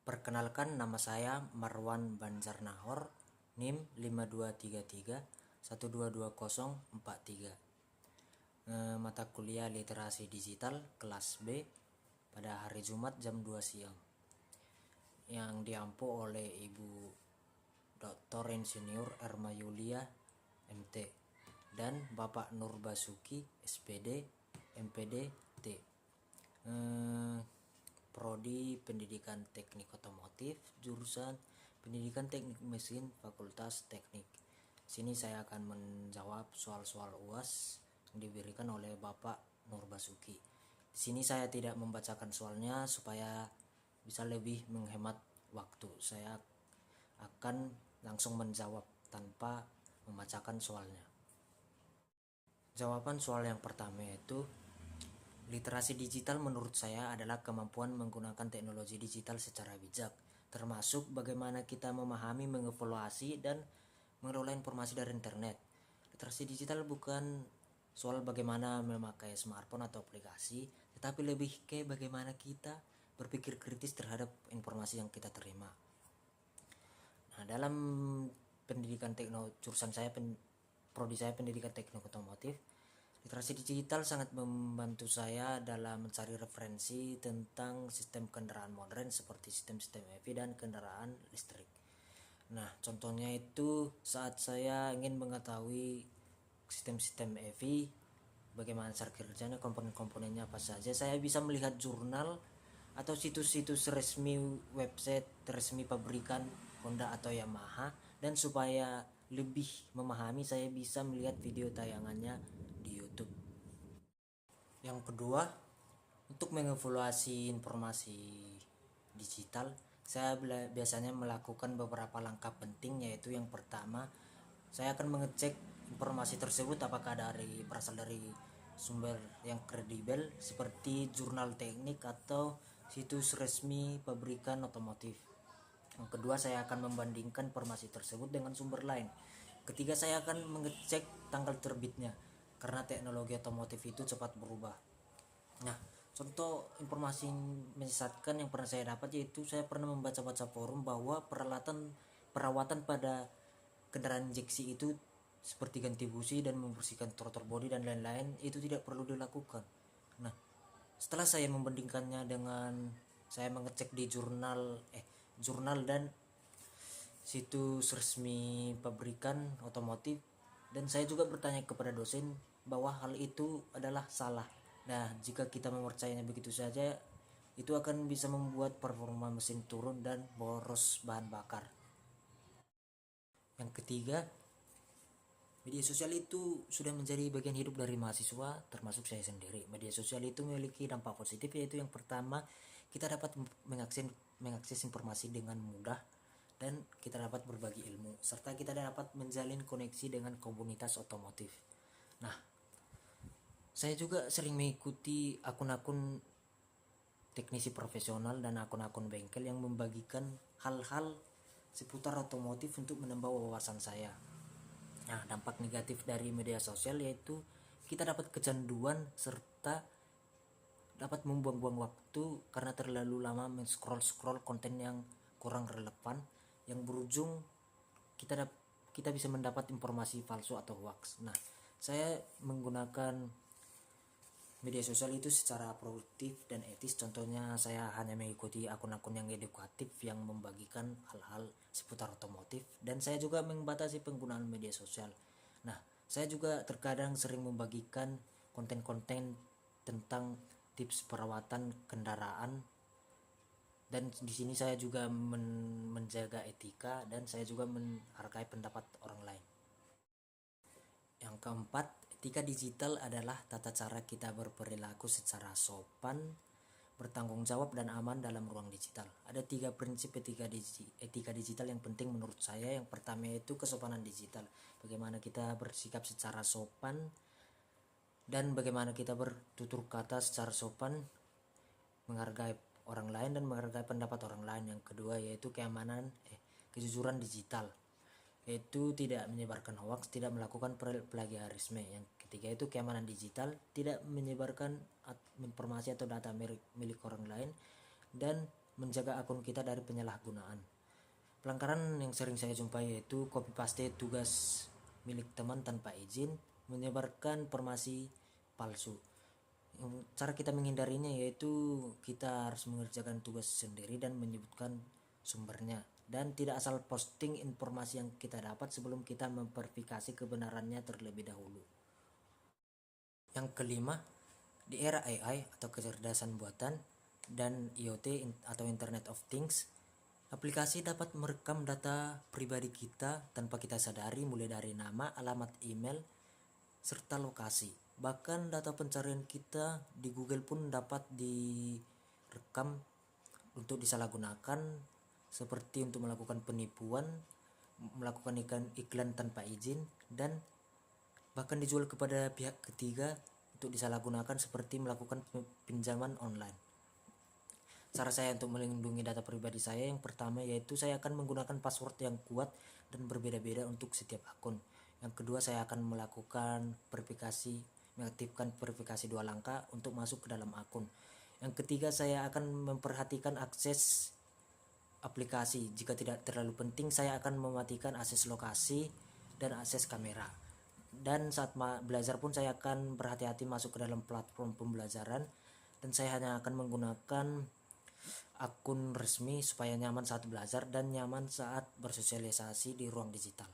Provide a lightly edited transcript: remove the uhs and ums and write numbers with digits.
Perkenalkan, nama saya Marwan Banjarnahor, NIM 5233 122043. Mata kuliah literasi digital kelas B pada hari Jumat jam 2 siang yang diampu oleh Ibu Dr. Insinyur Erma Yulia MT dan Bapak Nur Basuki SPD MPD T. Prodi Pendidikan Teknik Otomotif, jurusan Pendidikan Teknik Mesin, Fakultas Teknik. Sini saya akan menjawab soal-soal UAS yang diberikan oleh Bapak Nur Basuki. Di sini saya tidak membacakan soalnya supaya bisa lebih menghemat waktu. Saya akan langsung menjawab tanpa membacakan soalnya. Jawaban soal yang pertama yaitu, literasi digital menurut saya adalah kemampuan menggunakan teknologi digital secara bijak, termasuk bagaimana kita memahami, mengevaluasi, dan mengelola informasi dari internet. Literasi digital bukan soal bagaimana memakai smartphone atau aplikasi, tetapi lebih ke bagaimana kita berpikir kritis terhadap informasi yang kita terima. Nah, dalam pendidikan jurusan saya, prodi saya pendidikan teknik otomotif, literasi digital sangat membantu saya dalam mencari referensi tentang sistem kendaraan modern seperti sistem-sistem EV dan kendaraan listrik. Nah, contohnya itu saat saya ingin mengetahui sistem-sistem EV, bagaimana cara kerjanya, komponen-komponennya apa saja, saya bisa melihat jurnal atau situs-situs resmi, website resmi pabrikan Honda atau Yamaha, dan supaya lebih memahami saya bisa melihat video tayangannya di YouTube. Yang kedua, untuk mengevaluasi informasi digital, saya biasanya melakukan beberapa langkah penting, yaitu yang pertama, saya akan mengecek informasi tersebut apakah berasal dari sumber yang kredibel seperti jurnal teknik atau situs resmi pabrikan otomotif. Yang kedua, saya akan membandingkan informasi tersebut dengan sumber lain. Ketiga, saya akan mengecek tanggal terbitnya karena teknologi otomotif itu cepat berubah. Nah, contoh informasi menyesatkan yang pernah saya dapat yaitu saya pernah membaca-baca forum bahwa perawatan pada kendaraan injeksi itu seperti ganti busi dan membersihkan trotoar bodi dan lain-lain itu tidak perlu dilakukan. Nah, setelah saya membandingkannya dengan saya mengecek di jurnal dan situs resmi pabrikan otomotif, dan saya juga bertanya kepada dosen bahwa hal itu adalah salah. Nah, jika kita mempercayainya begitu saja, itu akan bisa membuat performa mesin turun dan boros bahan bakar. Yang ketiga, media sosial itu sudah menjadi bagian hidup dari mahasiswa, termasuk saya sendiri. Media sosial itu memiliki dampak positif, yaitu yang pertama, kita dapat mengakses informasi dengan mudah dan kita dapat berbagi ilmu, serta kita dapat menjalin koneksi dengan komunitas otomotif. Nah, saya juga sering mengikuti akun-akun teknisi profesional dan akun-akun bengkel yang membagikan hal-hal seputar otomotif untuk menambah wawasan saya. Nah, dampak negatif dari media sosial yaitu kita dapat kecanduan serta dapat membuang-buang waktu karena terlalu lama men-scroll konten yang kurang relevan, yang berujung kita bisa mendapat informasi palsu atau hoax. Nah, saya menggunakan media sosial itu secara produktif dan etis. Contohnya, saya hanya mengikuti akun-akun yang edukatif yang membagikan hal-hal seputar otomotif, dan saya juga membatasi penggunaan media sosial. Nah, saya juga terkadang sering membagikan konten-konten tentang tips perawatan kendaraan, dan di sini saya juga menjaga etika dan saya juga menghargai pendapat orang lain. Yang keempat, etika digital adalah tata cara kita berperilaku secara sopan, bertanggung jawab, dan aman dalam ruang digital. Ada 3 prinsip etika digital yang penting menurut saya. Yang pertama yaitu kesopanan digital. Bagaimana kita bersikap secara sopan dan bagaimana kita bertutur kata secara sopan, menghargai orang lain dan menghargai pendapat orang lain. Yang kedua yaitu kejujuran digital, yaitu tidak menyebarkan hoax, tidak melakukan plagiarisme. Yang ketiga itu keamanan digital, tidak menyebarkan informasi atau data milik orang lain, dan menjaga akun kita dari penyalahgunaan. Pelanggaran yang sering saya jumpai yaitu copy paste tugas milik teman tanpa izin, menyebarkan informasi palsu. Cara kita menghindarinya yaitu kita harus mengerjakan tugas sendiri dan menyebutkan sumbernya, dan tidak asal posting informasi yang kita dapat sebelum kita memverifikasi kebenarannya terlebih dahulu. Yang kelima, di era AI atau kecerdasan buatan dan IoT atau Internet of Things, aplikasi dapat merekam data pribadi kita tanpa kita sadari, mulai dari nama, alamat email, serta lokasi. Bahkan data pencarian kita di Google pun dapat direkam untuk disalahgunakan, seperti untuk melakukan penipuan, melakukan iklan tanpa izin, dan bahkan dijual kepada pihak ketiga untuk disalahgunakan, seperti melakukan pinjaman online. Cara saya untuk melindungi data pribadi saya, yang pertama yaitu saya akan menggunakan password yang kuat dan berbeda-beda untuk setiap akun. Yang kedua, saya akan mengaktifkan verifikasi 2 langkah untuk masuk ke dalam akun. Yang ketiga, saya akan memperhatikan akses aplikasi. Jika tidak terlalu penting, saya akan mematikan akses lokasi dan akses kamera. Dan saat belajar pun saya akan berhati-hati masuk ke dalam platform pembelajaran, dan saya hanya akan menggunakan akun resmi supaya nyaman saat belajar dan nyaman saat bersosialisasi di ruang digital.